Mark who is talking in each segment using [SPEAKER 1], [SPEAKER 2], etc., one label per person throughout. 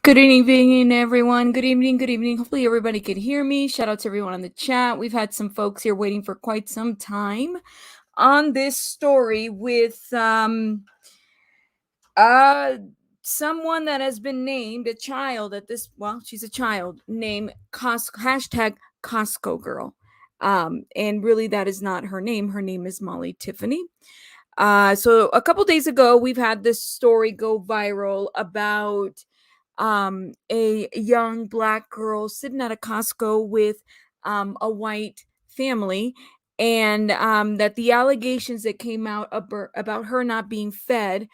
[SPEAKER 1] Good evening, everyone. Good evening. Good evening. Hopefully, everybody could hear me. Shout out to everyone on the chat. We've had some folks here waiting for quite some time on this story with uh someone that has been named a child at this. Well, she's a child named Costcogirl. And really, that is not her name. Her name is Molly Tiffany. So a couple days ago, we've had this story go viral about a young Black girl sitting at a Costco with a white family, and that the allegations that came out about her not being fed,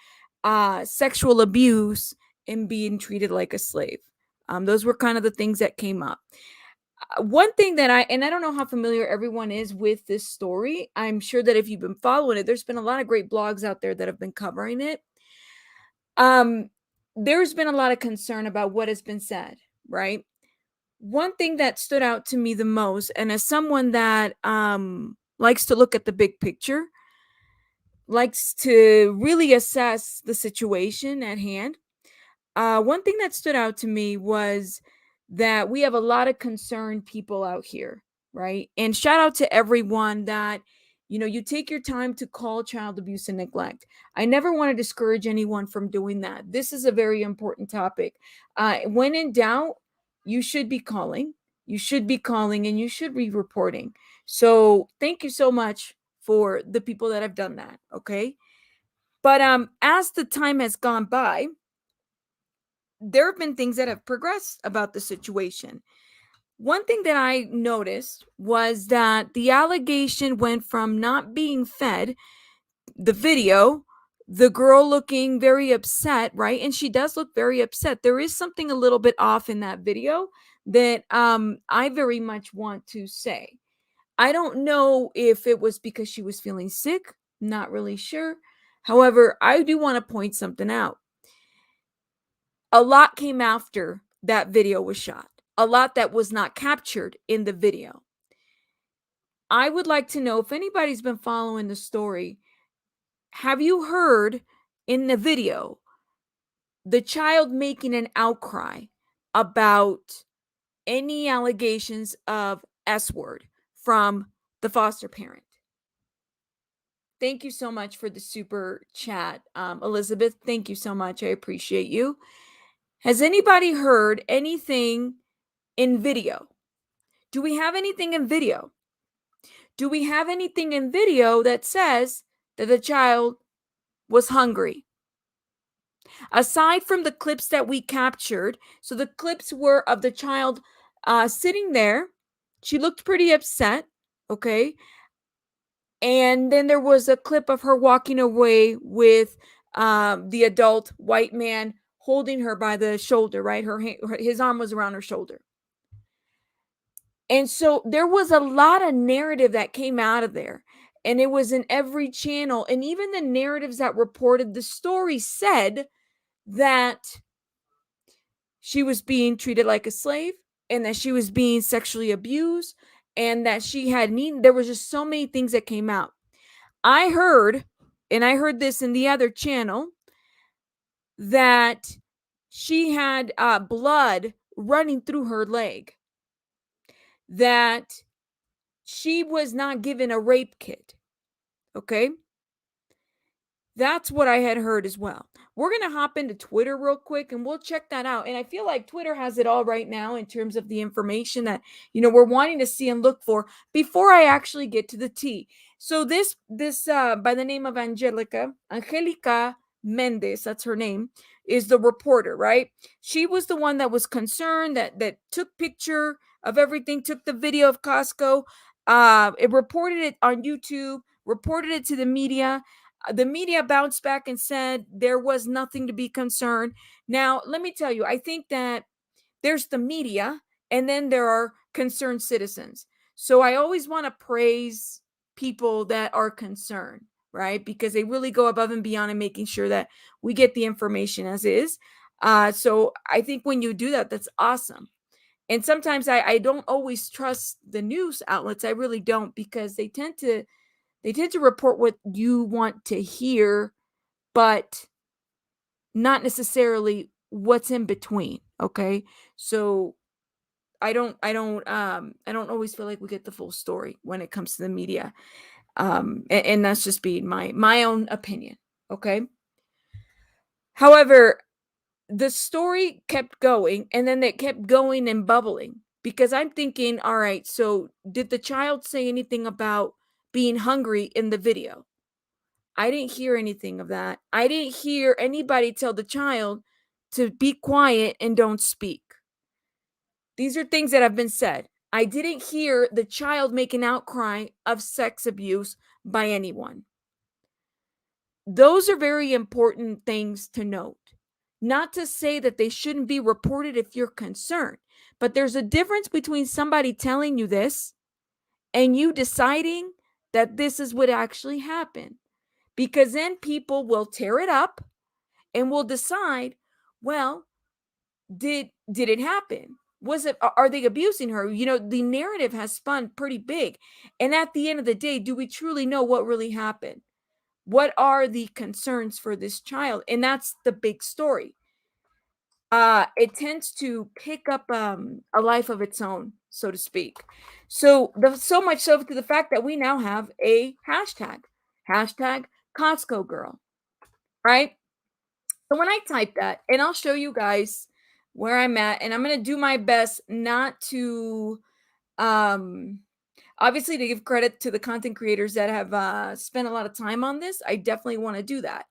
[SPEAKER 1] sexual abuse, and being treated like a slave. Those were kind of the things that came up. One thing that I don't know how familiar everyone is with this story. I'm sure that if you've been following it, there's been a lot of great blogs out there that have been covering it. Um, there's been a lot of concern about what has been said, right? One thing that stood out to me the most, and as someone that likes to look at the big picture, likes to really assess the situation at hand, one thing that stood out to me was that we have a lot of concerned people out here, right? And shout out to everyone that, you take your time to call child abuse and neglect. I never want to discourage anyone from doing that. This is a very important topic. When in doubt, you should be calling. You should be calling and you should be reporting. So thank you so much for the people that have done that. Okay. But as the time has gone by, there have been things that have progressed about the situation. One thing that I noticed was that the allegation went from not being fed, the video, the girl looking very upset, right? And she does look very upset. There is something a little bit off in that video that I very much want to say. I don't know if it was because she was feeling sick, not really sure. However, I do want to point something out. A lot came after that video was shot, a lot that was not captured in the video. I would like to know if anybody's been following the story. Have you heard in the video the child making an outcry about any allegations of S word from the foster parent? Thank you so much for the super chat, Elizabeth. Thank you so much. I appreciate you. Has anybody heard anything in video? Do we have anything in video? Do we have anything in video that says that the child was hungry? Aside from the clips that we captured, so the clips were of the child sitting there. She looked pretty upset, okay? And then there was a clip of her walking away with the adult white man holding her by the shoulder, right? His arm was around her shoulder. And so there was a lot of narrative that came out of there. And it was in every channel. And even the narratives that reported the story said that she was being treated like a slave and that she was being sexually abused and that she had needed. There was just so many things that came out. I heard this in the other channel, that she had blood running through her leg, that she was not given a rape kit. Okay. That's what I had heard as well. We're going to hop into Twitter real quick and we'll check that out. And I feel like Twitter has it all right now in terms of the information that, we're wanting to see and look for before I actually get to the tea. So this by the name of Angelica Mendez, that's her name, is the reporter, right? She was the one that was concerned, that took picture of everything, took the video of Costco, it reported it on YouTube, reported it to the media. The media bounced back and said there was nothing to be concerned. Now, let me tell you, I think that there's the media and then there are concerned citizens. So I always want to praise people that are concerned, right? Because they really go above and beyond in making sure that we get the information as is. So I think when you do that, that's awesome. And sometimes I don't always trust the news outlets. I really don't, because they tend to report what you want to hear, but not necessarily what's in between. Okay. So I don't always feel like we get the full story when it comes to the media. And that's just being my own opinion. Okay. However, the story kept going and then it kept going and bubbling because I'm thinking, all right, so did the child say anything about being hungry in the video? I didn't hear anything of that. I didn't hear anybody tell the child to be quiet and don't speak. These are things that have been said. I didn't hear the child make an outcry of sex abuse by anyone. Those are very important things to note. Not to say that they shouldn't be reported if you're concerned, but there's a difference between somebody telling you this and you deciding that this is what actually happened. Because then people will tear it up and will decide, well, did it happen? Was it are they abusing her? You know, the narrative has spun pretty big. And at the end of the day, do we truly know what really happened? What are the concerns for this child? And that's the big story. It tends to pick up a life of its own, so to speak. So much so to the fact that we now have a hashtag Costcogirl, right? So when I type that, and I'll show you guys where I'm at, and I'm gonna do my best not to um obviously to give credit to the content creators that have spent a lot of time on this. I definitely want to do that.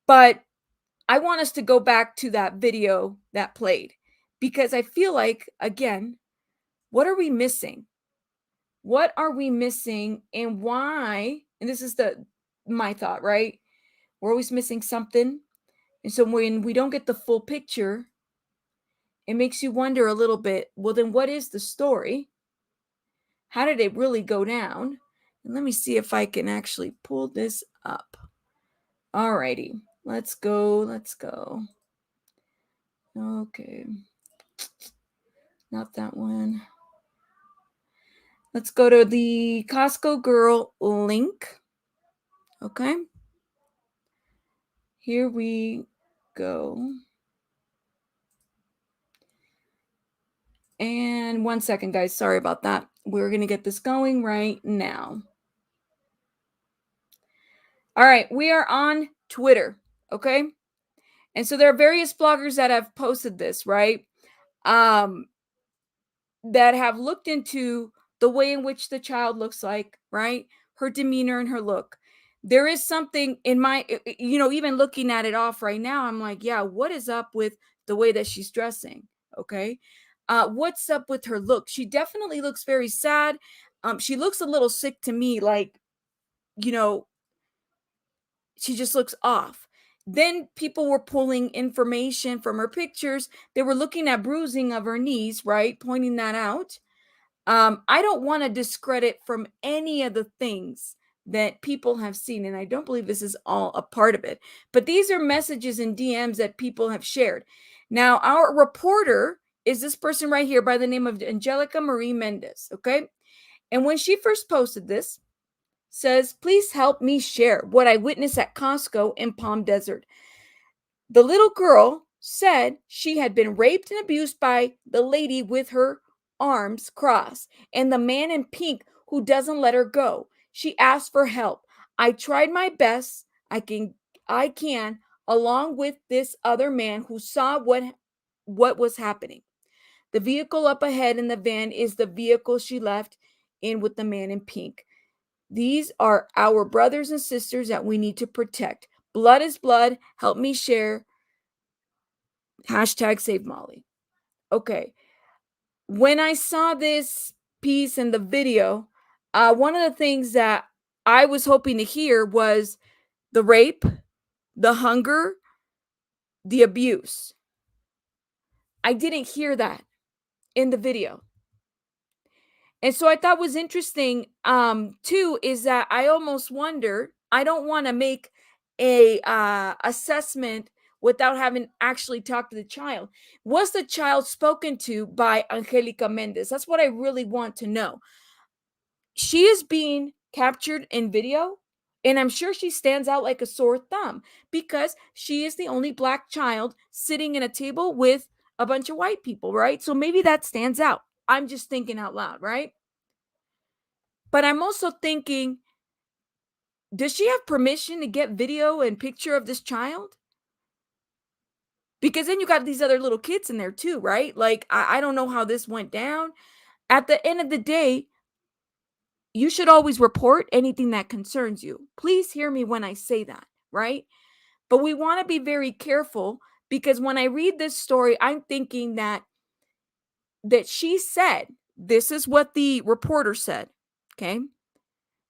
[SPEAKER 1] But I want us to go back to that video that played because I feel like, again, what are we missing? What are we missing and why? And this is my thought, right? We're always missing something. And so when we don't get the full picture, it makes you wonder a little bit, well, then what is the story? How did it really go down? And let me see if I can actually pull this up. Alrighty, let's go. Let's go. Okay. Not that one. Let's go to the Costcogirl link. Okay. Here we go. And 1 second, guys. Sorry about that. We're going to get this going right now. All right. We are on Twitter. Okay. And so there are various bloggers that have posted this, right? That have looked into the way in which the child looks like, right? Her demeanor and her look. There is something in my, even looking at it off right now, I'm like, yeah, what is up with the way that she's dressing? Okay. What's up with her look? She definitely looks very sad. She looks a little sick to me, like, you know, she just looks off. Then people were pulling information from her pictures. They were looking at bruising of her knees, right? Pointing that out. I don't want to discredit from any of the things that people have seen, and I don't believe this is all a part of it. But these are messages and DMs that people have shared. Now, our reporter is this person right here by the name of Angelica Mendez. Okay, and when she first posted this, says, "Please help me share what I witnessed at Costco in Palm Desert." The little girl said she had been raped and abused by the lady with her arms crossed and the man in pink who doesn't let her go. She asked for help. I tried my best. I can along with this other man who saw what was happening. The vehicle up ahead in the van is the vehicle she left in with the man in pink. These are our brothers and sisters that we need to protect. Blood is blood. Help me share. Hashtag save Molly. Okay. When I saw this piece in the video, one of the things that I was hoping to hear was the rape, the hunger, the abuse. I didn't hear that in the video. And so I thought was interesting too is that I almost wonder, I don't want to make a assessment without having actually talked to the child. Was the child spoken to by Angelica Mendez? That's what I really want to know. She is being captured in video, and I'm sure she stands out like a sore thumb because she is the only black child sitting in a table with a bunch of white people, right? So maybe that stands out. I'm just thinking out loud, right? But I'm also thinking, does she have permission to get video and picture of this child? Because then you got these other little kids in there too, right? Like, I don't know how this went down. At the end of the day, you should always report anything that concerns you. Please hear me when I say that, right? But we want to be very careful, because when I read this story, I'm thinking that she said, this is what the reporter said, okay?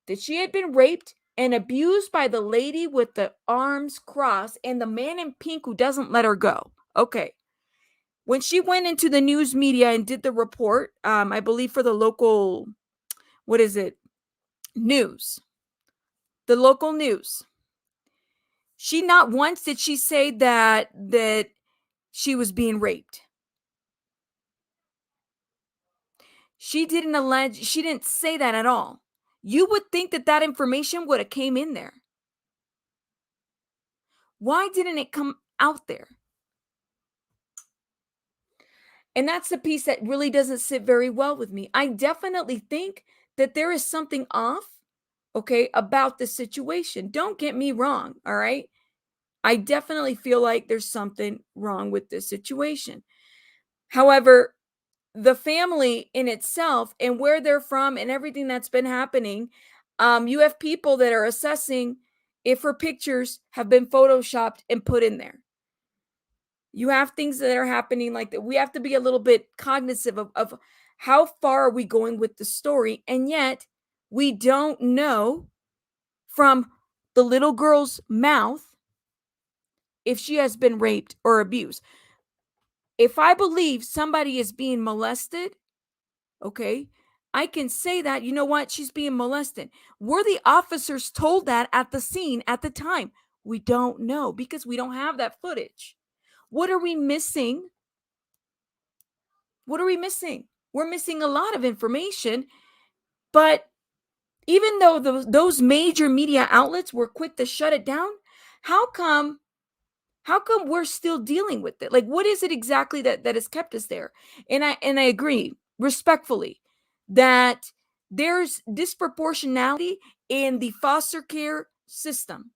[SPEAKER 1] That she had been raped and abused by the lady with the arms crossed and the man in pink who doesn't let her go. Okay. When she went into the news media and did the report, I believe for the local, what is it? News. The local news. She not once did she say that she was being raped. She didn't say that at all. You would think that information would have came in there. Why didn't it come out there? And that's the piece that really doesn't sit very well with me. I definitely think that there is something off, okay, about the situation. Don't get me wrong, all right? I definitely feel like there's something wrong with this situation. However, the family in itself and where they're from and everything that's been happening, you have people that are assessing if her pictures have been photoshopped and put in there. You have things that are happening like that. We have to be a little bit cognizant of how far are we going with the story. And yet we don't know from the little girl's mouth if she has been raped or abused. If I believe somebody is being molested, okay, I can say that, you know what, she's being molested. Were the officers told that at the scene at the time? We don't know, because we don't have that footage. What are we missing? What are we missing? We're missing a lot of information. But even though those major media outlets were quick to shut it down, how come we're still dealing with it? Like, what is it exactly that has kept us there? And I agree respectfully that there's disproportionality in the foster care system.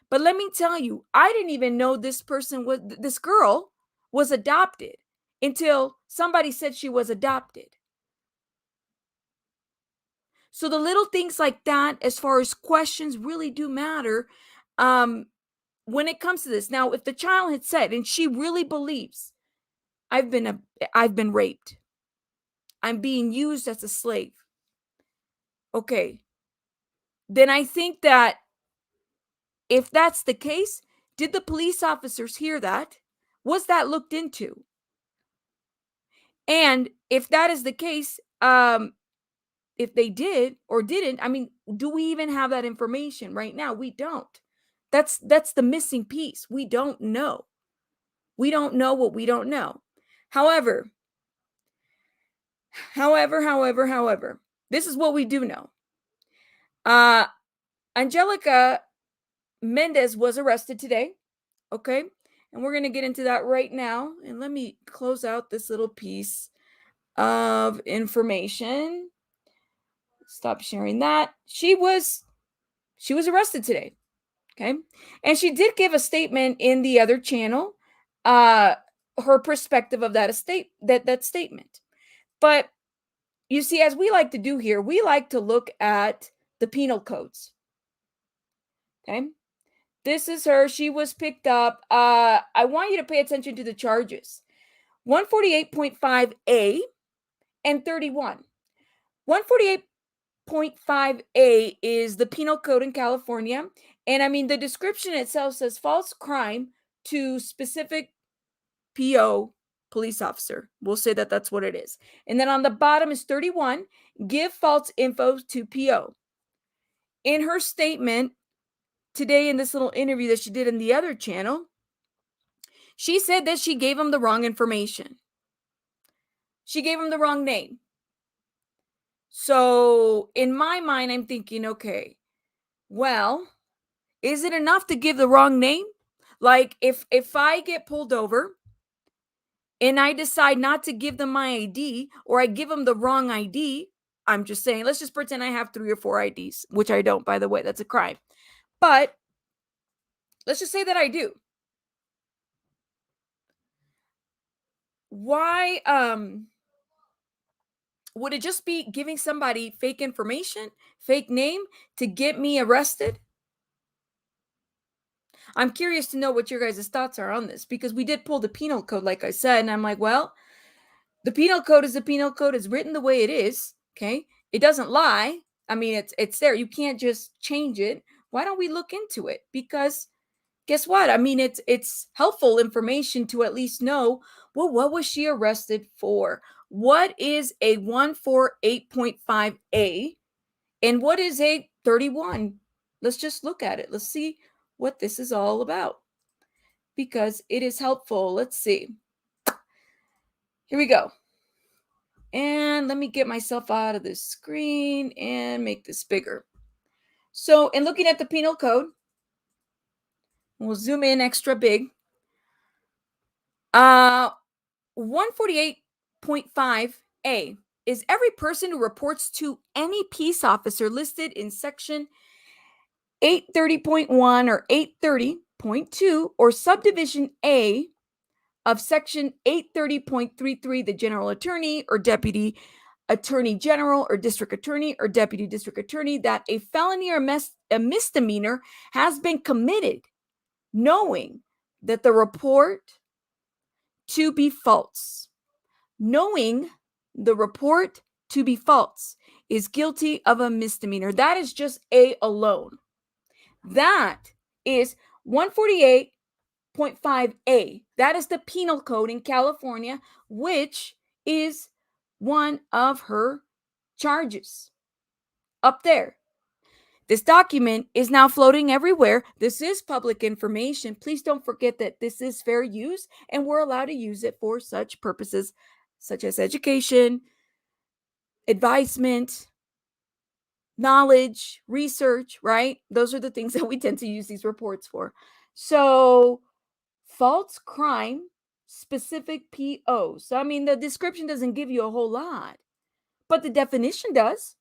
[SPEAKER 1] But let me tell you, I didn't even know this girl was adopted until somebody said she was adopted. So the little things like that, as far as questions, really do matter when it comes to this. Now, if the child had said, and she really believes, I've been raped, I'm being used as a slave. Okay, then I think that if that's the case, did the police officers hear that? Was that looked into? And if that is the case, if they did or didn't, I mean, do we even have that information right now? We don't. That's the missing piece. We don't know. We don't know what we don't know. However, this is what we do know. Angelica Mendez was arrested today. Okay. And we're going to get into that right now. And let me close out this little piece of information. Stop sharing that. She was arrested today. Okay. And she did give a statement in the other channel, her perspective of that statement. But you see, as we like to do here, we like to look at the penal codes. Okay. This is her. She was picked up. I want you to pay attention to the charges. 148.5A and 31. 148.5A is the penal code in California. And I mean, the description itself says false crime to specific PO, police officer. We'll say that that's what it is. And then on the bottom is 31, give false info to PO. In her statement today, in this little interview that she did in the other channel, she said that she gave him the wrong information. She gave him the wrong name. So in my mind, I'm thinking, okay, well, is it enough to give the wrong name? Like if I get pulled over and I decide not to give them my ID, or I give them the wrong ID, I'm just saying, let's just pretend I have 3 or 4 IDs, which I don't, by the way, that's a crime. But let's just say that I do. Why would it just be giving somebody fake information, fake name to get me arrested? I'm curious to know what your guys' thoughts are on this, because we did pull the penal code, like I said, and I'm like, well, the penal code is the penal code. It's written the way it is. Okay. It doesn't lie. I mean, it's there. You can't just change it. Why don't we look into it? Because guess what? I mean, it's helpful information to at least know, well, what was she arrested for? What is a 148.5A and what is a 31? Let's just look at it. Let's see what this is all about, because it is helpful. Let's see. Here we go. And let me get myself out of this screen and make this bigger. So, in looking at the penal code, we'll zoom in extra big. 148.5A is every person who reports to any peace officer listed in section 830.1 or 830.2 or subdivision A of section 830.33, the general attorney or deputy attorney general or district attorney or deputy district attorney, that a felony or a misdemeanor has been committed, knowing that the report to be false. Knowing the report to be false is guilty of a misdemeanor. That is just A alone. That is 148.5A. That is the penal code in California, which is one of her charges up there. This document is now floating everywhere. This is public information. Please don't forget that this is fair use and we're allowed to use it for such purposes such as education, advisement, knowledge, research, right? Those are the things that we tend to use these reports for. So, false crime specific PO. So, I mean, the description doesn't give you a whole lot, but the definition does.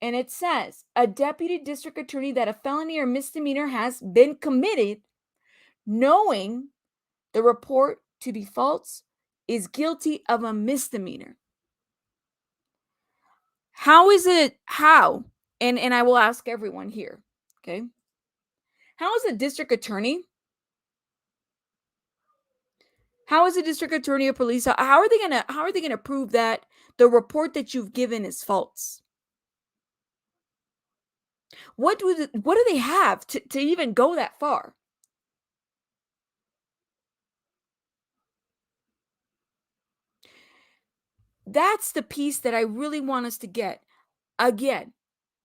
[SPEAKER 1] And it says, a deputy district attorney that a felony or misdemeanor has been committed, knowing the report to be false, is guilty of a misdemeanor. How is it? How? And I will ask everyone here, okay? How is a district attorney? How is a district attorney or police? How are they gonna prove that the report that you've given is false? What do they have to even go that far? That's the piece that I really want us to get. Again,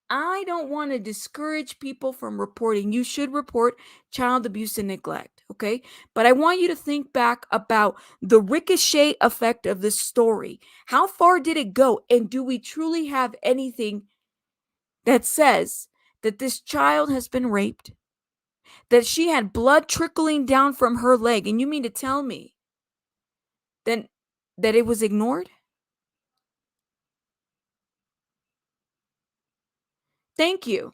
[SPEAKER 1] I don't want to discourage people from reporting. You should report child abuse and neglect, okay? But I want you to think back about the ricochet effect of this story. How far did it go? And do we truly have anything that says that this child has been raped, that she had blood trickling down from her leg? And you mean to tell me then that it was ignored? Thank you.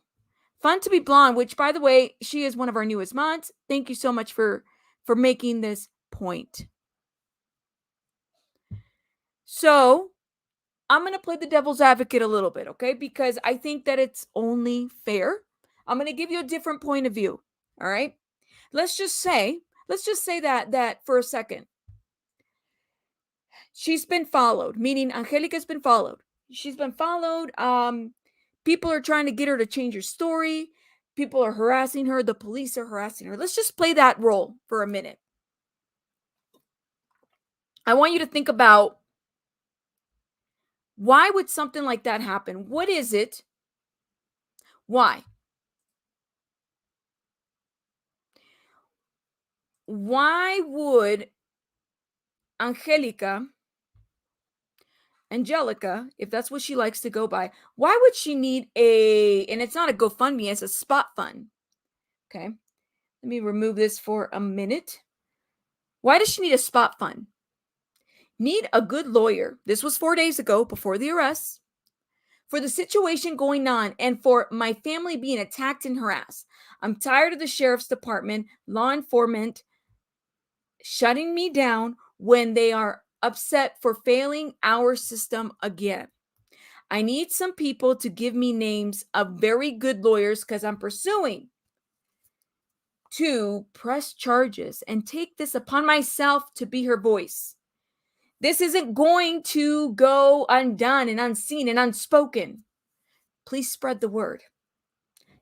[SPEAKER 1] Fun to be blonde, which by the way, she is one of our newest mods. Thank you so much for making this point. So, I'm going to play the devil's advocate a little bit, okay? Because I think that it's only fair. I'm going to give you a different point of view, all right? Let's just say that for a second. She's been followed, meaning Angelica's been followed. She's been followed. People are trying to get her to change her story. People are harassing her. The police are harassing her. Let's just play that role for a minute. I want you to think about, why would something like that happen? What is it? Why? Why would Angelica, if that's what she likes to go by, why would she need and it's not a GoFundMe, it's a spot fund. Okay. Let me remove this for a minute. Why does she need a spot fund? Need a good lawyer. This was 4 days ago before the arrest. For the situation going on and for my family being attacked and harassed. I'm tired of the sheriff's department, law enforcement shutting me down when they are upset for failing our system again. I need some people to give me names of very good lawyers because I'm pursuing to press charges and take this upon myself to be her voice. This isn't going to go undone and unseen and unspoken. Please spread the word.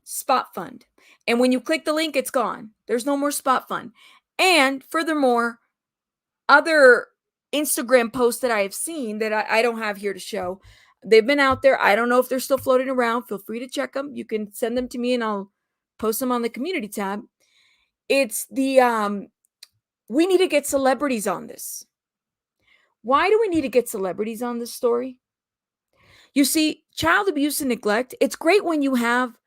[SPEAKER 1] Spot fund. And when you click the link, it's gone. There's no more spot fund. And furthermore, other Instagram posts that I have seen that I don't have here to show, they've been out there. I don't know if they're still floating around. Feel free to check them. You can send them to me and I'll post them on the community tab. It's the we need to get celebrities on this. Why do we need to get celebrities on this story? You see, child abuse and neglect, it's great when you have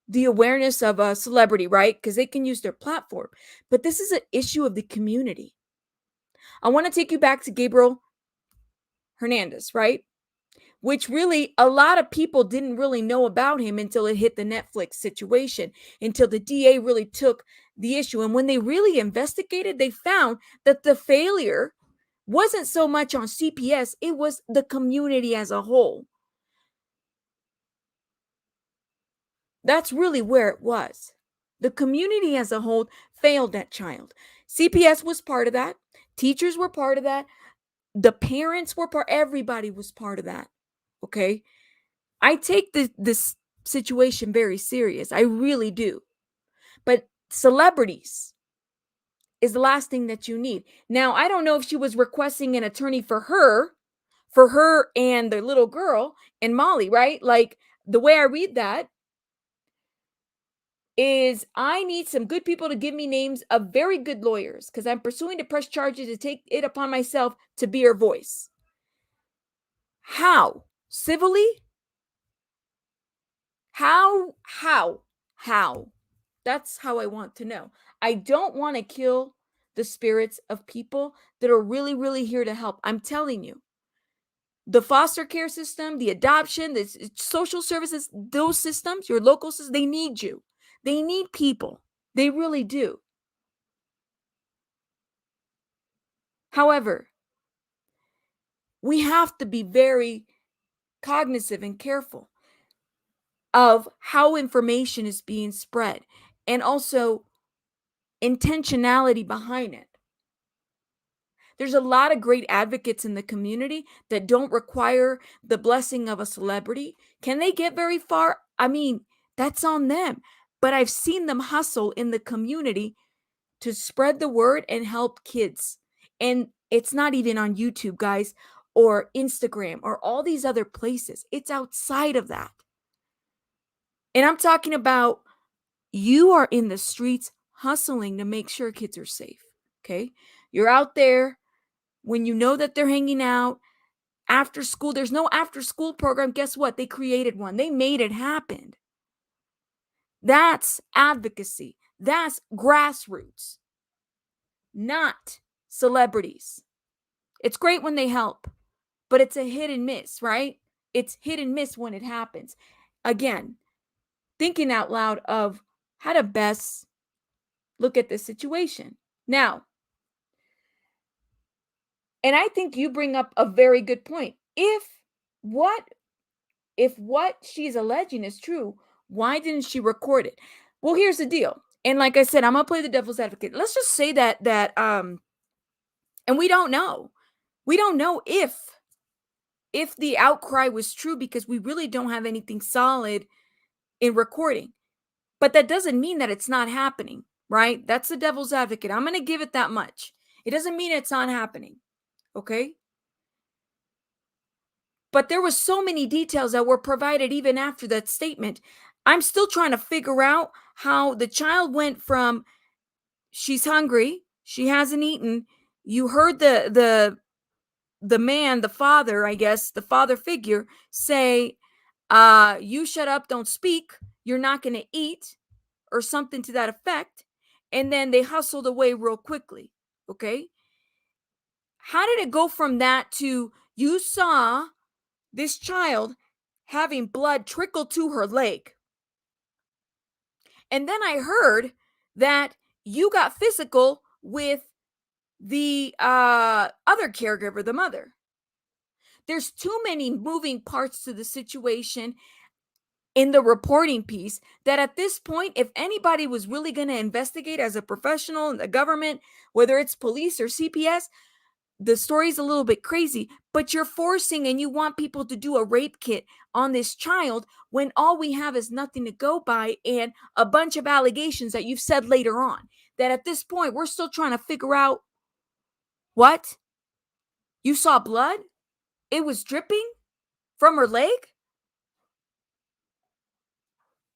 [SPEAKER 1] the awareness of a celebrity, right? Because they can use their platform. But this is an issue of the community. I want to take you back to Gabriel Hernandez, right? Which really a lot of people didn't really know about him until it hit the Netflix situation, until the DA really took the issue. And when they really investigated, they found that the failure wasn't so much on CPS, it was the community as a whole. That's really where it was. The community as a whole failed that child. CPS was part of that. Teachers were part of that. The parents were everybody was part of that. Okay. I take this situation very serious. I really do. But celebrities is the last thing that you need. Now, I don't know if she was requesting an attorney for her and the little girl and Molly, right? Like the way I read that is I need some good people to give me names of very good lawyers because I'm pursuing to press charges to take it upon myself to be her voice. How? Civilly? How? That's how I want to know. I don't want to kill the spirits of people that are really, really here to help. I'm telling you. The foster care system, the adoption, the social services, those systems, your local systems, they need you. They need people. They really do. However, we have to be very cognizant and careful of how information is being spread and also intentionality behind it. There's a lot of great advocates in the community that don't require the blessing of a celebrity. Can they get very far? I mean, that's on them. But I've seen them hustle in the community to spread the word and help kids. And it's not even on YouTube, guys, or Instagram or all these other places. It's outside of that. And I'm talking about you are in the streets hustling to make sure kids are safe. Okay. You're out there when you know that they're hanging out after school. There's no after school program. Guess what? They created one. They made it happen. That's advocacy. That's grassroots, not celebrities. It's great when they help, but it's a hit and miss, right? It's hit and miss when it happens. Again, thinking out loud of how to best look at this situation. Now, and I think you bring up a very good point. If what she's alleging is true, why didn't she record it? Well, here's the deal. And like I said, I'm gonna play the devil's advocate. Let's just say that and we don't know. We don't know if the outcry was true because we really don't have anything solid in recording. But that doesn't mean that it's not happening, right? That's the devil's advocate. I'm gonna give it that much. It doesn't mean it's not happening. Okay? But there was so many details that were provided even after that statement. I'm still trying to figure out how the child went from she's hungry, she hasn't eaten. You heard the man, the father, I guess, the father figure say, you shut up, don't speak, you're not going to eat, or something to that effect. and then they hustled away real quickly. Okay. How did it go from that to you saw this child having blood trickle to her leg? And then I heard that you got physical with the other caregiver, the mother. There's too many moving parts to the situation in the reporting piece that at this point, if anybody was really going to investigate as a professional in the government, whether it's police or CPS, the story's a little bit crazy, but you're forcing and you want people to do a rape kit on this child when all we have is nothing to go by and a bunch of allegations that you've said later on. That at this point, we're still trying to figure out what? You saw blood? It was dripping from her leg?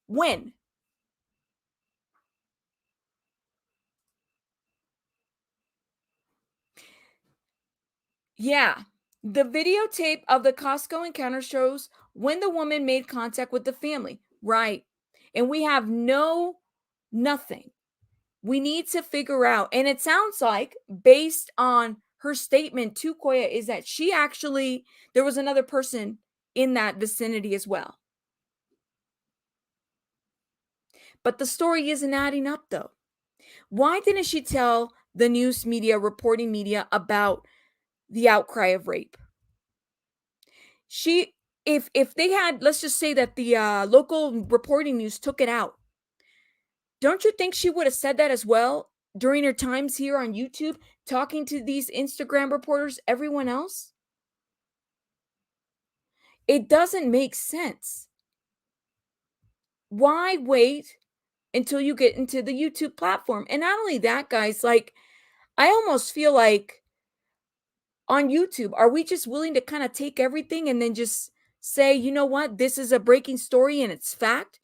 [SPEAKER 1] When? Yeah. The videotape of the Costco encounter shows when the woman made contact with the family. Right. And we have nothing. We need to figure out. And it sounds like, based on her statement to Koya, is that she actually, there was another person in that vicinity as well. But the story isn't adding up, though. Why didn't she tell the news media, reporting media, about the outcry of rape? She, if they had, let's just say that the local reporting news took it out, don't you think she would have said that as well during her times here on YouTube, talking to these Instagram reporters, everyone else? It doesn't make sense. Why wait until you get into the YouTube platform? And not only that, guys, like, I almost feel like on YouTube, are we just willing to kind of take everything and then just say, you know what, this is a breaking story and it's fact,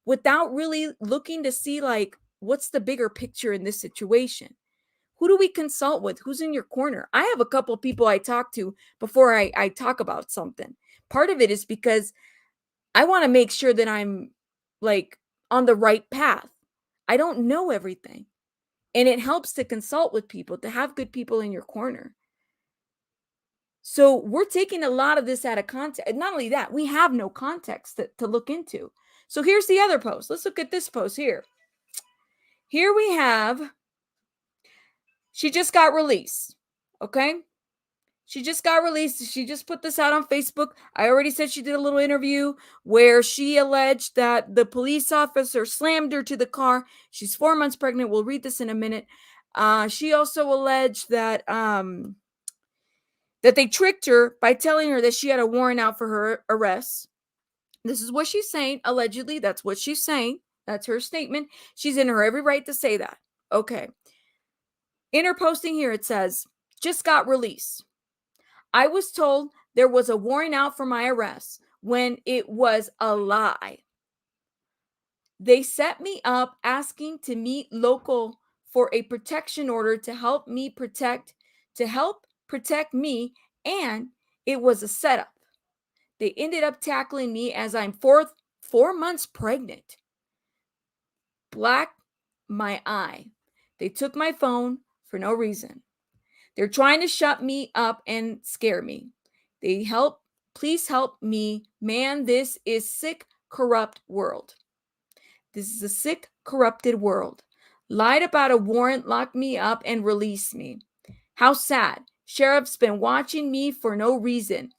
[SPEAKER 1] without really looking to see, like, what's the bigger picture in this situation? Who do we consult with? Who's in your corner? I have a couple of people I talk to before I talk about something. Part of it is because I want to make sure that I'm, like, on the right path. I don't know everything. And it helps to consult with people, to have good people in your corner. So we're taking a lot of this out of context. And not only that, we have no context to look into. So here's the other post. Let's look at this post here. Here we have, she just got released. Okay. She just got released. She just put this out on Facebook. I already said she did a little interview where she alleged that the police officer slammed her to the car. She's 4 months pregnant. We'll read this in a minute. She also alleged that that they tricked her by telling her that she had a warrant out for her arrest. This is what she's saying. Allegedly, that's what she's saying. That's her statement. She's in her every right to say that. Okay. In her posting here, it says, just got released. I was told there was a warrant out for my arrest when it was a lie. They set me up asking to meet local for a protection order to help protect me, and it was a setup. They ended up tackling me as I'm 4 months pregnant. Black my eye. They took my phone for no reason. They're trying to shut me up and scare me. Please help me. Man, this is sick, corrupt world. This is a sick, corrupted world. Lied about a warrant, locked me up, and released me. How sad. Sheriff's been watching me for no reason.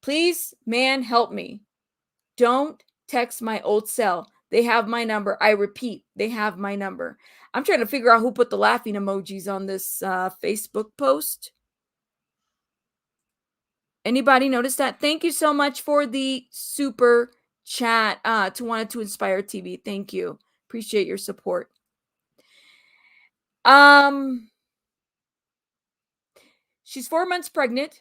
[SPEAKER 1] Please, man, help me. Don't text my old cell. They have my number. I repeat, they have my number. I'm trying to figure out who put the laughing emojis on this Facebook post. Anybody notice that? Thank you so much for the super chat to Wanted to Inspire TV. Thank you. Appreciate your support. She's 4 months pregnant.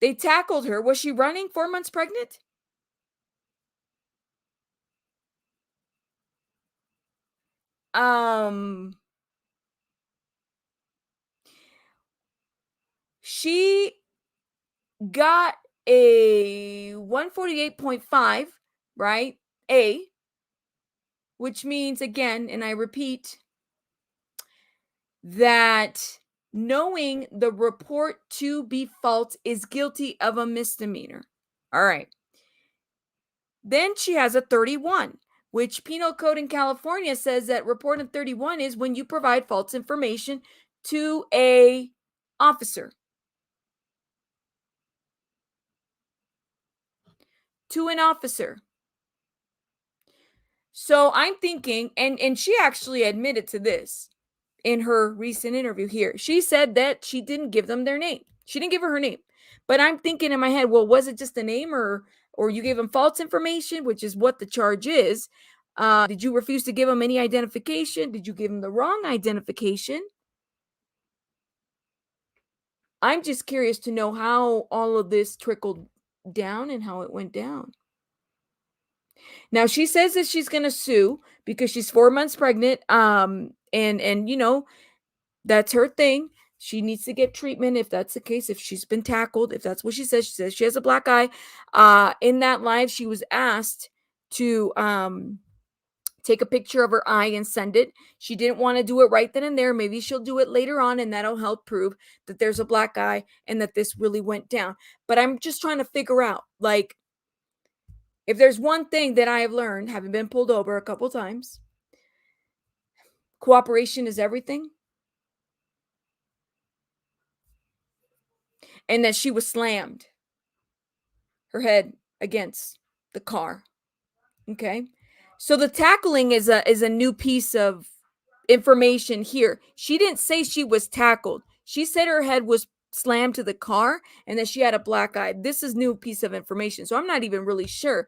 [SPEAKER 1] They tackled her. Was she running 4 months pregnant? She got a 148.5, right? A, which means, again, and I repeat, that knowing the report to be false is guilty of a misdemeanor. All right. Then she has a 31, which penal code in California says that reporting 31 is when you provide false information to a officer. To an officer. So I'm thinking, and she actually admitted to this in her recent interview here. She said that she didn't give them their name. She didn't give her name. But I'm thinking in my head, well, was it just a name, or you gave them false information, which is what the charge is? Did you refuse to give them any identification? Did you give them the wrong identification? I'm just curious to know how all of this trickled down and how it went down. Now she says that she's going to sue because she's 4 months pregnant. And you know, that's her thing. She needs to get treatment if that's the case, if she's been tackled, if that's what she says she has a black eye. In that live, she was asked to take a picture of her eye and send it. She didn't want to do it right then and there. Maybe she'll do it later on, and that'll help prove that there's a black eye and that this really went down. But I'm just trying to figure out, like, if there's one thing that I have learned, having been pulled over a couple times, cooperation is everything. And that she was slammed, her head against the car. Okay. So the tackling is a new piece of information here. She didn't say she was tackled. She said her head was slammed to the car and that she had a black eye. This is new piece of information. So I'm not even really sure.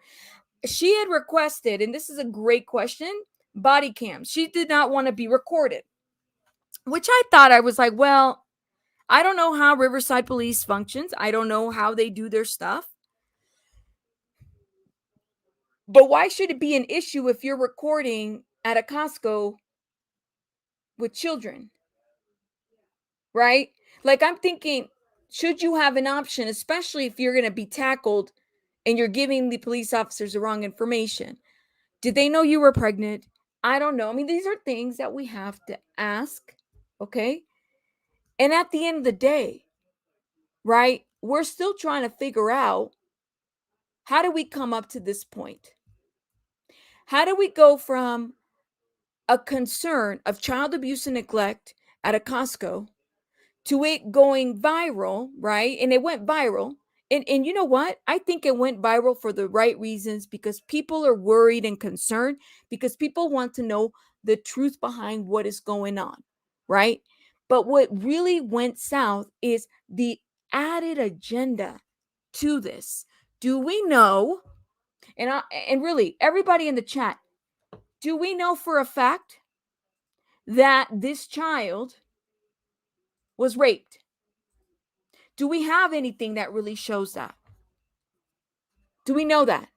[SPEAKER 1] She had requested, and this is a great question, body cams. She did not want to be recorded, which I thought, I was like, well, I don't know how Riverside Police functions. I don't know how they do their stuff. But why should it be an issue if you're recording at a Costco with children? Right? Like, I'm thinking, should you have an option, especially if you're going to be tackled and you're giving the police officers the wrong information? Did they know you were pregnant? I don't know. I mean, these are things that we have to ask. Okay. And at the end of the day, right, we're still trying to figure out, how do we come up to this point? How do we go from a concern of child abuse and neglect at a Costco to it going viral, right? And it went viral. And you know what? I think it went viral for the right reasons, because people are worried and concerned, because people want to know the truth behind what is going on, right? But what really went south is the added agenda to this. Do we know? And really, everybody in the chat, do we know for a fact that this child was raped? Do we have anything that really shows that? Do we know that?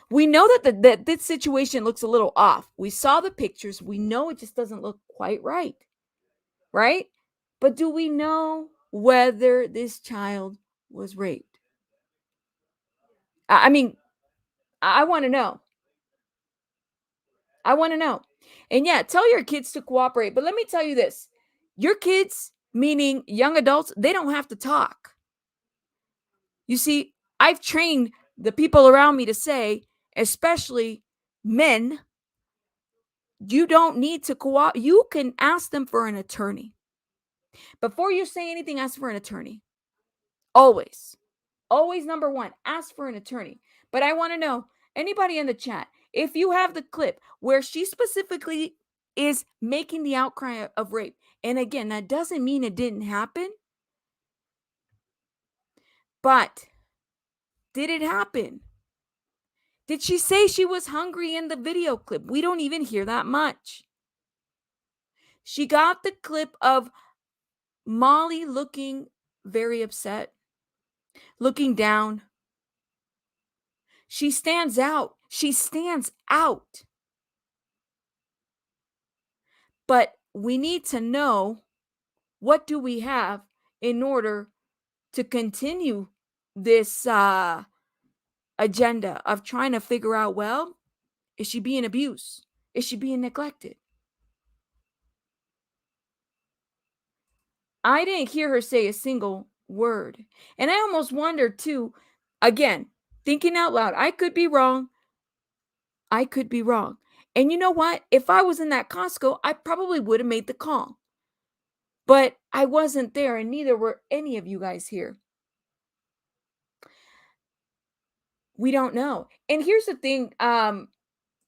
[SPEAKER 1] We know that this situation looks a little off. We saw the pictures. We know it just doesn't look quite right. Right? But do we know whether this child was raped? I mean, I want to know. I want to know. And yeah, tell your kids to cooperate. But let me tell you this, your kids, meaning young adults, they don't have to talk. You see, I've trained the people around me to say, especially men, you don't need to cooperate. You can ask them for an attorney. Before you say anything, ask for an attorney. Always. Always number one, ask for an attorney. But I want to know, anybody in the chat, if you have the clip where she specifically is making the outcry of rape. And again, that doesn't mean it didn't happen. But did it happen? Did she say she was hungry in the video clip? We don't even hear that much. She got the clip of Molly looking very upset, looking down. She stands out. She stands out. But we need to know, what do we have in order to continue this agenda of trying to figure out, well, is she being abused? Is she being neglected? I didn't hear her say a single word. And I almost wonder too, again, thinking out loud, I could be wrong. I could be wrong. And you know what? If I was in that Costco, I probably would have made the call. But I wasn't there, and neither were any of you guys here. We don't know. And here's the thing,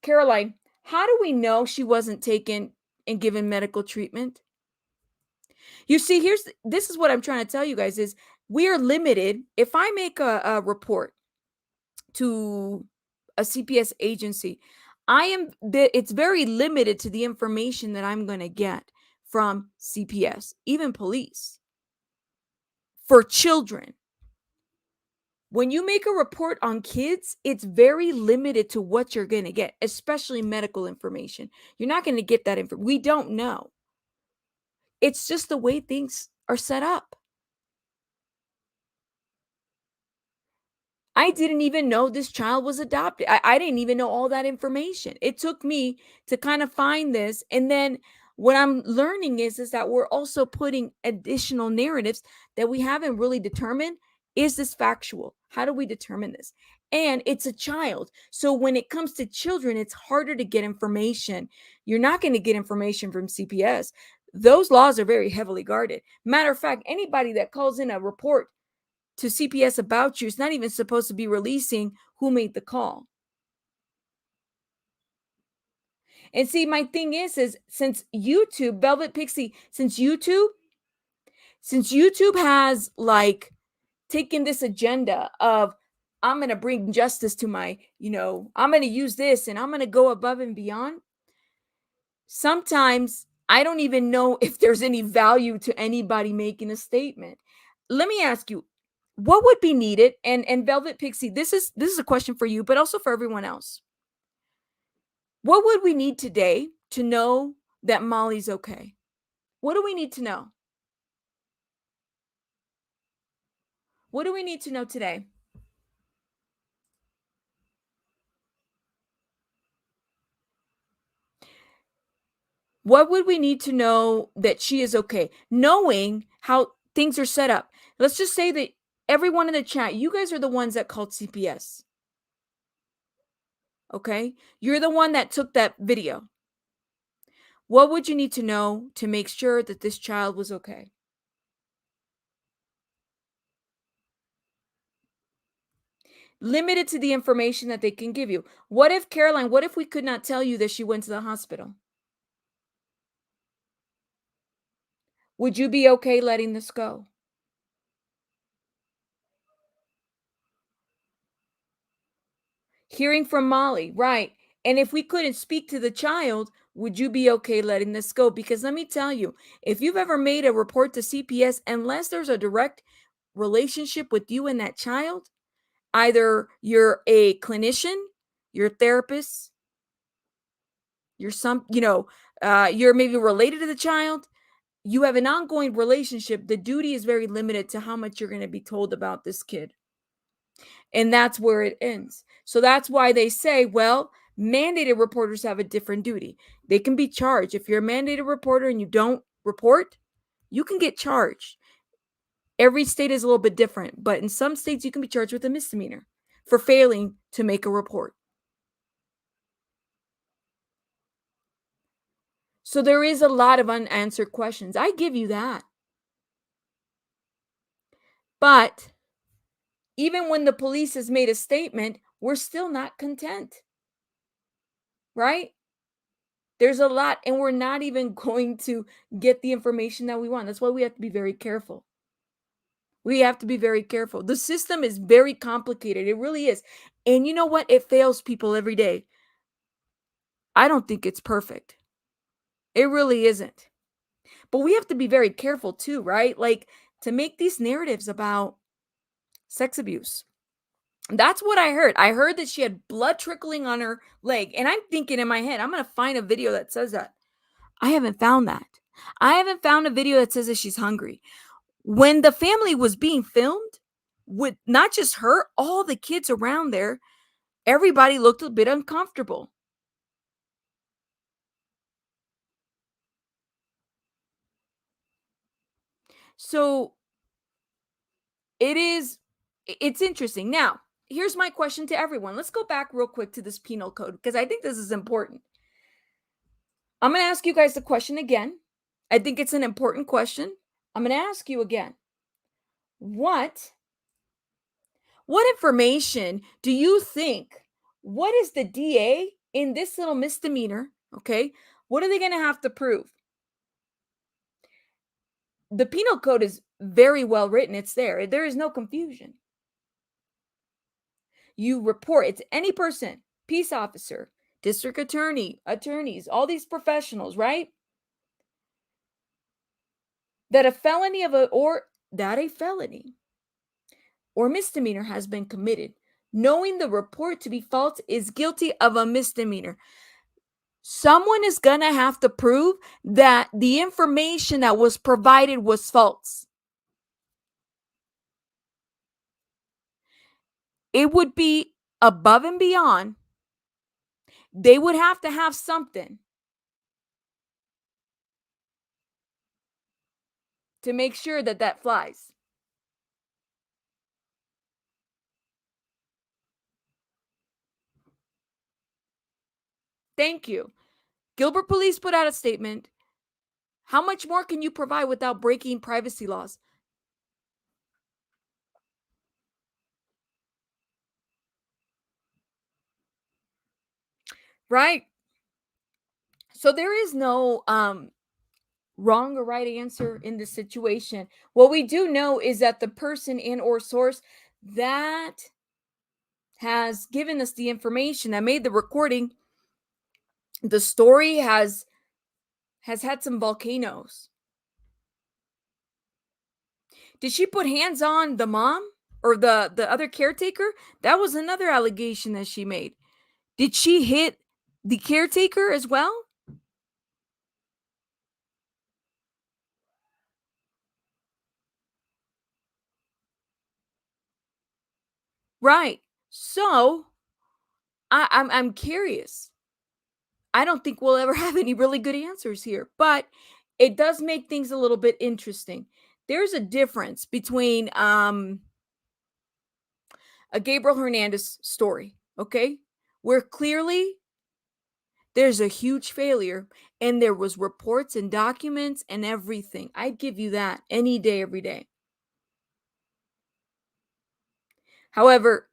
[SPEAKER 1] Caroline, how do we know she wasn't taken and given medical treatment? You see, this is what I'm trying to tell you guys is we are limited. If I make a report to a CPS agency, it's very limited to the information that I'm going to get from CPS, even police, for children. When you make a report on kids, it's very limited to what you're going to get, especially medical information. You're not going to get that info. We don't know. It's just the way things are set up. I didn't even know this child was adopted. I didn't even know all that information. It took me to kind of find this. And then what I'm learning is that we're also putting additional narratives that we haven't really determined. Is this factual? How do we determine this? And it's a child. So when it comes to children, it's harder to get information. You're not going to get information from CPS. Those laws are very heavily guarded. Matter of fact, anybody that calls in a report to CPS about you is not even supposed to be releasing who made the call. And see, my thing is since YouTube, Velvet Pixie, since YouTube has like taken this agenda of I'm going to bring justice to my, I'm going to use this and I'm going to go above and beyond. Sometimes I don't even know if there's any value to anybody making a statement. Let me ask you, what would be needed? And Velvet Pixie, this is a question for you, but also for everyone else. What would we need today to know that Molly's okay? What do we need to know? What do we need to know today? What would we need to know that she is okay? Knowing how things are set up. Let's just say that everyone in the chat, you guys are the ones that called CPS. Okay? You're the one that took that video. What would you need to know to make sure that this child was okay? Limited to the information that they can give you. What if, Caroline, what if we could not tell you that she went to the hospital? Would you be okay letting this go? Hearing from Molly, right. And if we couldn't speak to the child, would you be okay letting this go? Because let me tell you, if you've ever made a report to CPS, unless there's a direct relationship with you and that child, either you're a clinician, you're a therapist, you're you're maybe related to the child, you have an ongoing relationship, the duty is very limited to how much you're going to be told about this kid. And that's where it ends. So that's why they say, well, mandated reporters have a different duty. They can be charged. If you're a mandated reporter and you don't report, you can get charged. Every state is a little bit different, but in some states, you can be charged with a misdemeanor for failing to make a report. So there is a lot of unanswered questions. I give you that. But even when the police has made a statement, we're still not content. Right? There's a lot, and we're not even going to get the information that we want. That's why we have to be very careful. We have to be very careful. The system is very complicated. It really is. And you know what? It fails people every day. I don't think it's perfect. It really isn't. But we have to be very careful too, right? Like to make these narratives about sex abuse. That's what I heard. I heard that she had blood trickling on her leg. And I'm thinking in my head, I'm going to find a video that says that. I haven't found that. I haven't found a video that says that she's hungry. When the family was being filmed, with not just her, all the kids around there, everybody looked a bit uncomfortable. So it's interesting. Now, here's my question to everyone. Let's go back real quick to this penal code because I think this is important. I'm going to ask you guys the question again. I think it's an important question. I'm going to ask you again. What information do you think, what is the DA in this little misdemeanor, okay? What are they going to have to prove? The penal code is very well written. It's there. There is no confusion. You report, it's any person, peace officer, district attorney, attorneys, all these professionals, right? That a felony or misdemeanor has been committed, knowing the report to be false, is guilty of a misdemeanor. Someone is going to have to prove that the information that was provided was false. It would be above and beyond. They would have to have something to make sure that that flies. Thank you. Gilbert Police put out a statement. How much more can you provide without breaking privacy laws? Right? So there is no wrong or right answer in this situation. What we do know is that the person and or source that has given us the information that made the recording, the story has had some volcanoes. Did she put hands on the mom or the other caretaker? That was another allegation that she made. Did she hit the caretaker as well? Right. So I'm curious. I don't think we'll ever have any really good answers here, but it does make things a little bit interesting. There's a difference between a Gabriel Hernandez story, okay? Where clearly there's a huge failure and there was reports and documents and everything. I'd give you that any day, every day. However,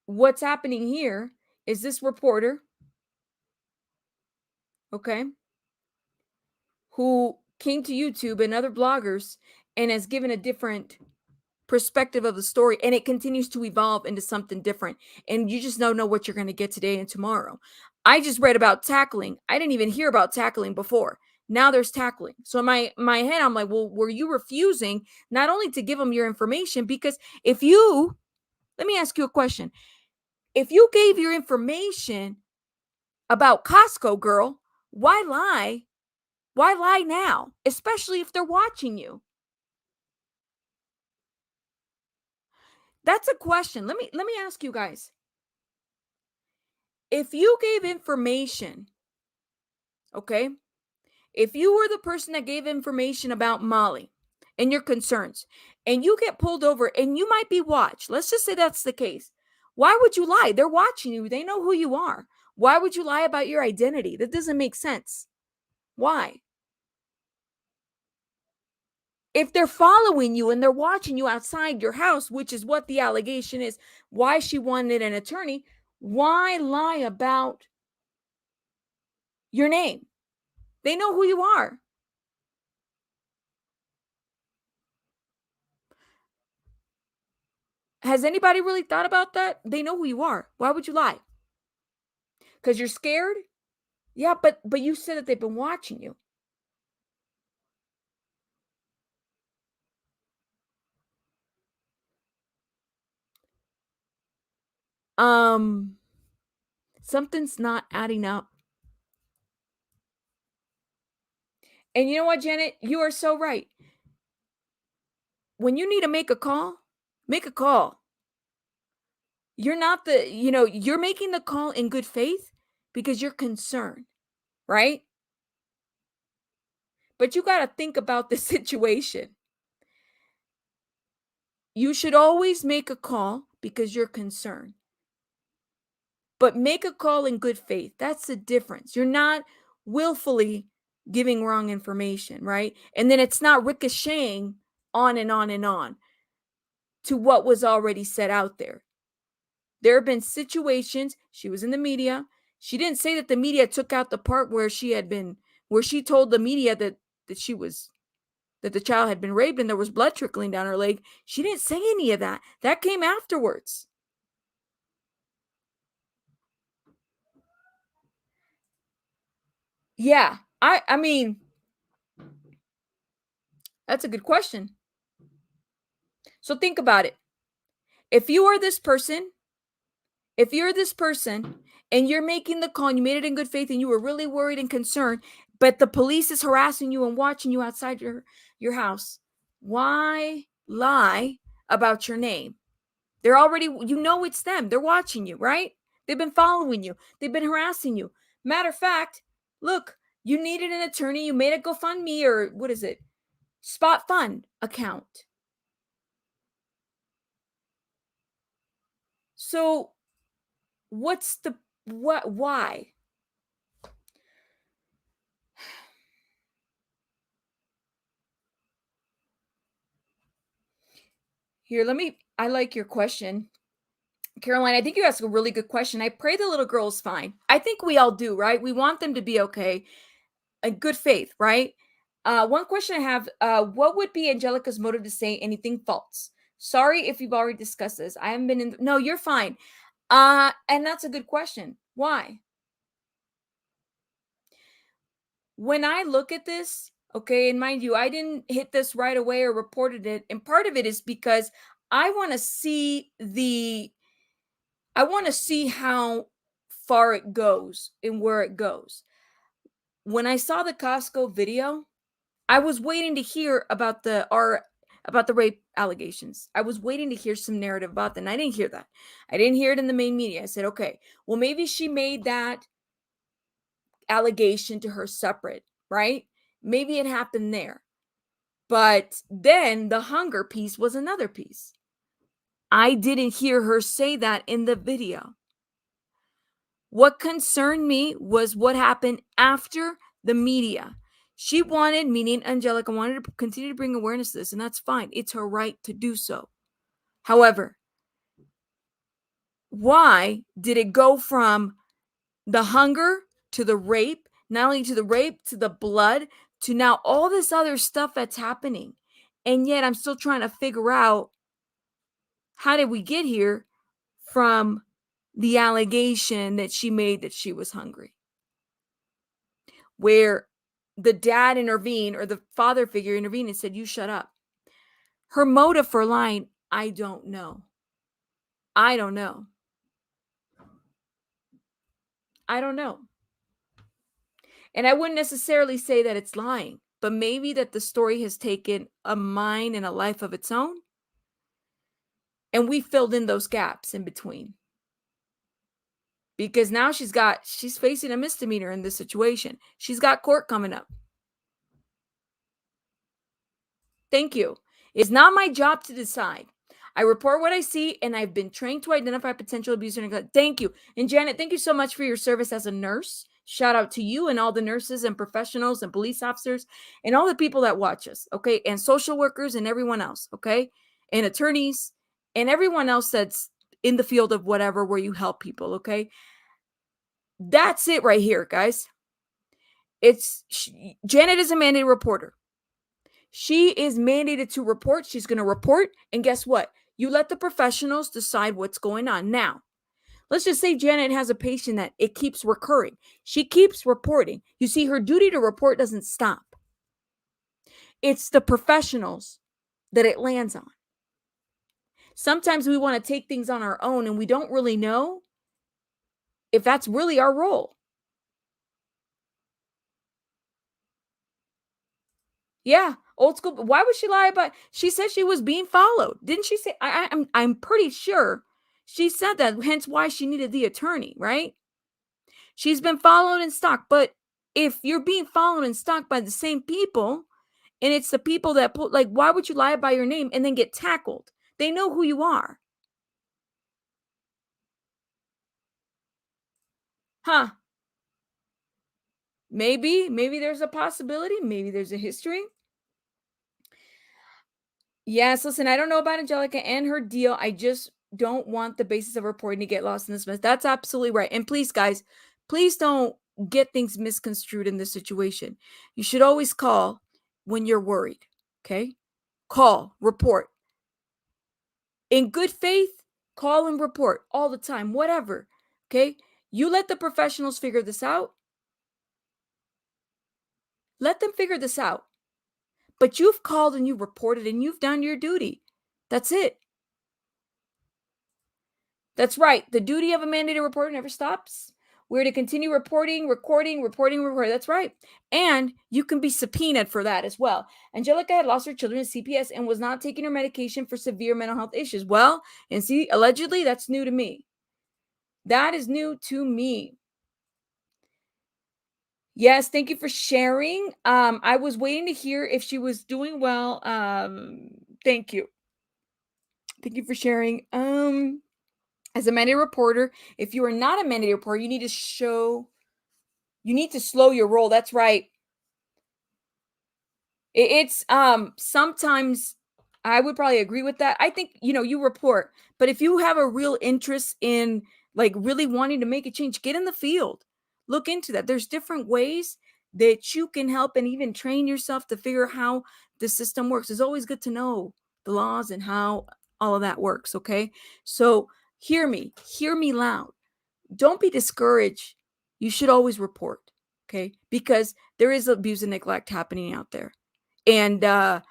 [SPEAKER 1] what's happening here is this reporter, okay, who came to YouTube and other bloggers and has given a different perspective of the story, and it continues to evolve into something different, and you just don't know what you're going to get today and tomorrow. I just read about tackling. I didn't even hear about tackling before. Now there's tackling. So in my head, I'm like, well, were you refusing not only to give them your information? Because let me ask you a question. If you gave your information about Costcogirl, why lie? Why lie now? Especially if they're watching you. That's a question. Let me ask you guys. If you gave information, okay? If you were the person that gave information about Molly and your concerns, and you get pulled over and you might be watched, let's just say that's the case. Why would you lie? They're watching you. They know who you are. Why would you lie about your identity? That doesn't make sense. Why? If they're following you and they're watching you outside your house, which is what the allegation is, why she wanted an attorney, why lie about your name? They know who you are. Has anybody really thought about that? They know who you are. Why would you lie? Because you're scared? Yeah, but you said that they've been watching you. Um, Something's not adding up. And you know what, Janet? You are so right. When you need to make a call, make a call. You're not you're making the call in good faith because you're concerned, right? But you got to think about the situation. You should always make a call because you're concerned. But make a call in good faith. That's the difference. You're not willfully giving wrong information, right? And then it's not ricocheting on and on and on to what was already set out there. There have been situations, she was in the media. She didn't say that the media took out the part where she told the media that the child had been raped and there was blood trickling down her leg. She didn't say any of that. That came afterwards. Yeah. I mean, that's a good question. So think about it. If you are this person, if you're this person and you're making the call and you made it in good faith and you were really worried and concerned, but the police is harassing you and watching you outside your house, why lie about your name? They're already, it's them. They're watching you, right? They've been following you. They've been harassing you. Matter of fact, look, you needed an attorney. You made a GoFundMe or what is it? Spot Fund account. So why? Here, I like your question. Caroline, I think you asked a really good question. I pray the little girl's fine. I think we all do, right? We want them to be okay. A good faith, right? One question I have, what would be Angelica's motive to say anything false? Sorry if you've already discussed this. I haven't been in. No, you're fine. And that's a good question. Why? When I look at this, okay, and mind you, I didn't hit this right away or reported it. And part of it is because I want to see how far it goes and where it goes. When I saw the Costco video, I was waiting to hear about the rape allegations. I was waiting to hear some narrative about that. And I didn't hear that. I didn't hear it in the main media. I said, okay, well, maybe she made that allegation to her separate, right? Maybe it happened there. But then the hunger piece was another piece. I didn't hear her say that in the video. What concerned me was what happened after the media. She wanted, meaning Angelica wanted to continue to bring awareness to this, and that's fine. It's her right to do so. However, why did it go from the hunger to the rape, not only to the rape, to the blood, to now all this other stuff that's happening? And yet I'm still trying to figure out, how did we get here from the allegation that she made that she was hungry? Where the dad intervened or the father figure intervened and said, you shut up. Her motive for lying, I don't know. I don't know. And I wouldn't necessarily say that it's lying, but maybe that the story has taken a mind and a life of its own. And we filled in those gaps in between. Because now she's facing a misdemeanor in this situation. She's got court coming up. Thank you. It's not my job to decide. I report what I see, and I've been trained to identify potential abuse and neglect. Thank you. And Janet, thank you so much for your service as a nurse. Shout out to you and all the nurses and professionals and police officers and all the people that watch us, okay? And social workers and everyone else, okay? And attorneys and everyone else that's in the field of whatever where you help people, okay? That's it right here, guys. Janet is a mandated reporter. She is mandated to report. She's going to report. And guess what? You let the professionals decide what's going on. Now, let's just say Janet has a patient that it keeps recurring. She keeps reporting. You see, her duty to report doesn't stop. It's the professionals that it lands on. Sometimes we want to take things on our own and we don't really know if that's really our role. Yeah, old school. Why would she lie about? She said she was being followed. Didn't she say? I'm pretty sure she said that. Hence why she needed the attorney, right? She's been followed and stalked. But if you're being followed and stalked by the same people, and it's the people that put, like, why would you lie about your name and then get tackled? They know who you are. Huh. Maybe there's a possibility. Maybe there's a history. Yes, listen, I don't know about Angelica and her deal. I just don't want the basis of reporting to get lost in this mess. That's absolutely right. And please, guys, please don't get things misconstrued in this situation. You should always call when you're worried. Okay? Call, report. In good faith, call and report all the time, whatever. Okay? You let the professionals figure this out. Let them figure this out. But you've called and you've reported and you've done your duty. That's it. That's right. The duty of a mandated reporter never stops. We're to continue reporting, recording. That's right. And you can be subpoenaed for that as well. Angelica had lost her children to CPS and was not taking her medication for severe mental health issues. Well, and see, allegedly, that's new to me. That is new to me. Yes, thank you for sharing. I was waiting to hear if she was doing well. Thank you. Thank you for sharing. As a mandated reporter, if you are not a mandated reporter, you need to slow your roll. That's right. It's sometimes I would probably agree with that. I think, you report, but if you have a real interest in like really wanting to make a change, get in the field. Look into that. There's different ways that you can help and even train yourself to figure how the system works. It's always good to know the laws and how all of that works, okay? So, hear me loud. Don't be discouraged. You should always report, okay? Because there is abuse and neglect happening out there. And the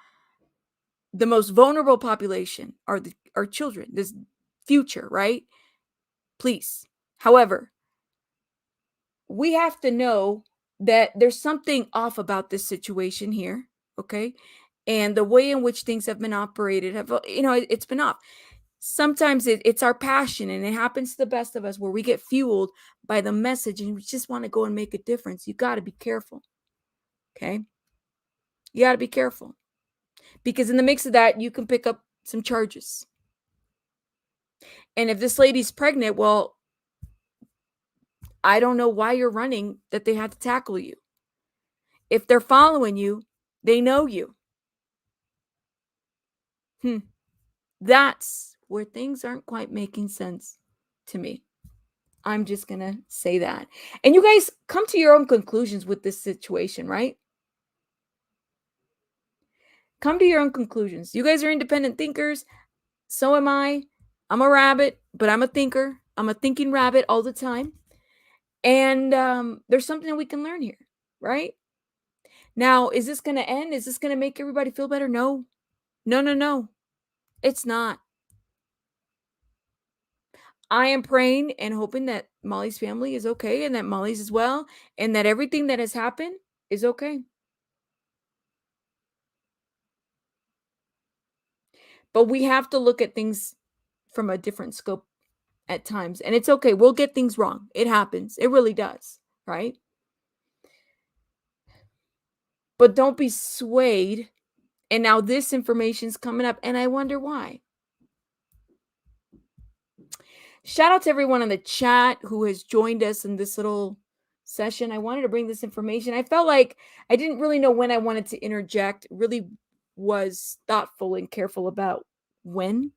[SPEAKER 1] most vulnerable population are children, this future, right? Please. However, we have to know that there's something off about this situation here, okay? And the way in which things have been operated it's been off. Sometimes it's our passion, and it happens to the best of us, where we get fueled by the message and we just want to go and make a difference. You got to be careful. Okay? You got to be careful, because in the mix of that, you can pick up some charges. And if this lady's pregnant, well, I don't know why you're running that they had to tackle you. If they're following you, they know you. That's where things aren't quite making sense to me. I'm just going to say that. And you guys come to your own conclusions with this situation, right? Come to your own conclusions. You guys are independent thinkers. So am I. I'm a rabbit, but I'm a thinker. I'm a thinking rabbit all the time. And there's something that we can learn here, right? Now, is this going to end? Is this going to make everybody feel better? No. No. It's not. I am praying and hoping that Molly's family is okay, and that Molly's as well, and that everything that has happened is okay. But we have to look at things from a different scope at times. And it's okay. We'll get things wrong. It happens. It really does. Right? But don't be swayed. And now this information's coming up, and I wonder why. Shout out to everyone in the chat who has joined us in this little session. I wanted to bring this information. I felt like I didn't really know when I wanted to interject. Really was thoughtful and careful about when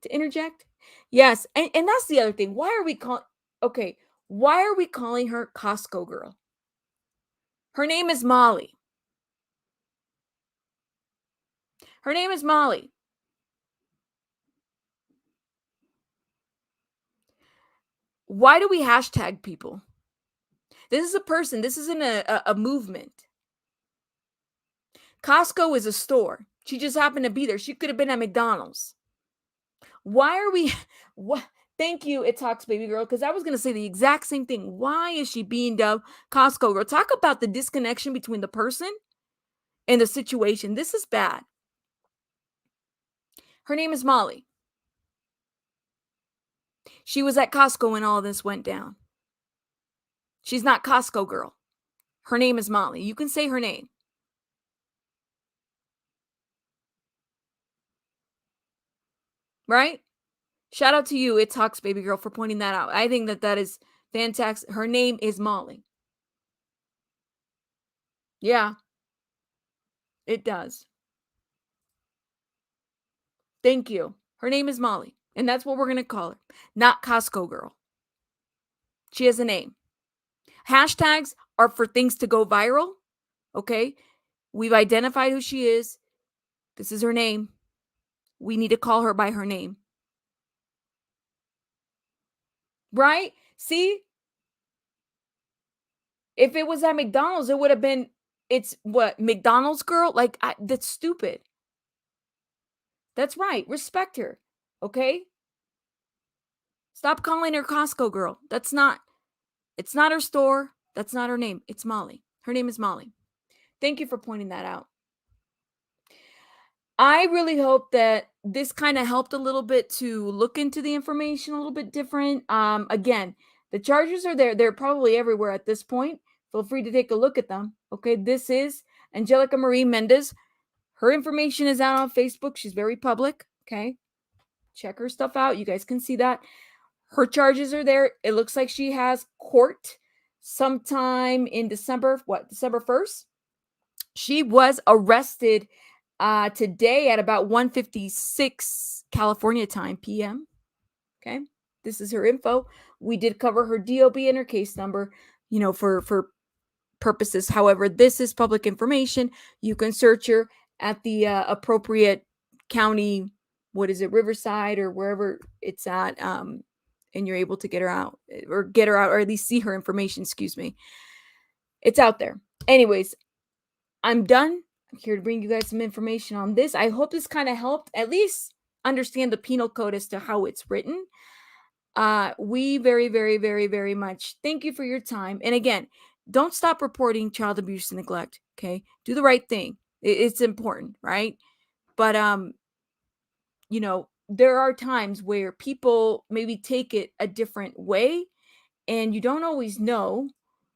[SPEAKER 1] to interject. Yes, and that's the other thing. Why are we calling her Costcogirl? Her name is Molly. Her name is Molly. Why do we hashtag people? This is a person. This isn't a movement. Costco is a store. She just happened to be there. She could have been at McDonald's. Why are we? What? Thank you, It Talks Baby Girl, because I was going to say the exact same thing. Why is she being dubbed Costco Girl? Talk about the disconnection between the person and the situation. This is bad. Her name is Molly. She was at Costco when all this went down. She's not Costco Girl. Her name is Molly. You can say her name. right? Shout out to you, it's Heaux, baby girl, for pointing that out. I think that that is fantastic. Her name is Molly. Yeah, it does. Thank you. Her name is Molly, and that's what we're going to call her, not Costco girl. She has a name. Hashtags are for things to go viral, okay? We've identified who she is. This is her name. We need to call her by her name. Right? See? If it was at McDonald's, it would have been, it's what, McDonald's girl? Like, that's stupid. That's right. Respect her. Okay? Stop calling her Costco girl. It's not her store. That's not her name. It's Molly. Her name is Molly. Thank you for pointing that out. I really hope that this kind of helped a little bit to look into the information a little bit different. Again, the charges are there. They're probably everywhere at this point. Feel free to take a look at them. Okay, this is Angelica Marie Mendez. Her information is out on Facebook. She's very public. Okay, check her stuff out. You guys can see that. Her charges are there. It looks like she has court sometime in December. What, December 1st? She was arrested today at about 1:56 California time PM. Okay. This is her info. We did cover her DOB and her case number, for purposes. However, this is public information. You can search her at the appropriate county, what is it, Riverside or wherever it's at, and you're able to get her out, or at least see her information, excuse me. It's out there. Anyways, I'm done. I'm here to bring you guys some information on this. I hope this kind of helped at least understand the penal code as to how it's written. We very, very, very, very much thank you for your time. And again, don't stop reporting child abuse and neglect. Okay, do the right thing. It's important, right? But there are times where people maybe take it a different way, and you don't always know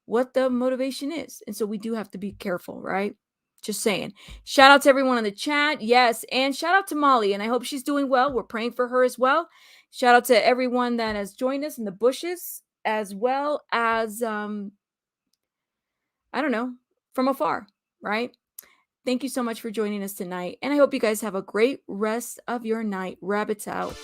[SPEAKER 1] what the motivation is. And so we do have to be careful, right? Just saying. Shout out to everyone in the chat. Yes. And shout out to Molly. And I hope she's doing well. We're praying for her as well. Shout out to everyone that has joined us in the bushes, as well as, I don't know, from afar, right? Thank you so much for joining us tonight. And I hope you guys have a great rest of your night. Rabbits out.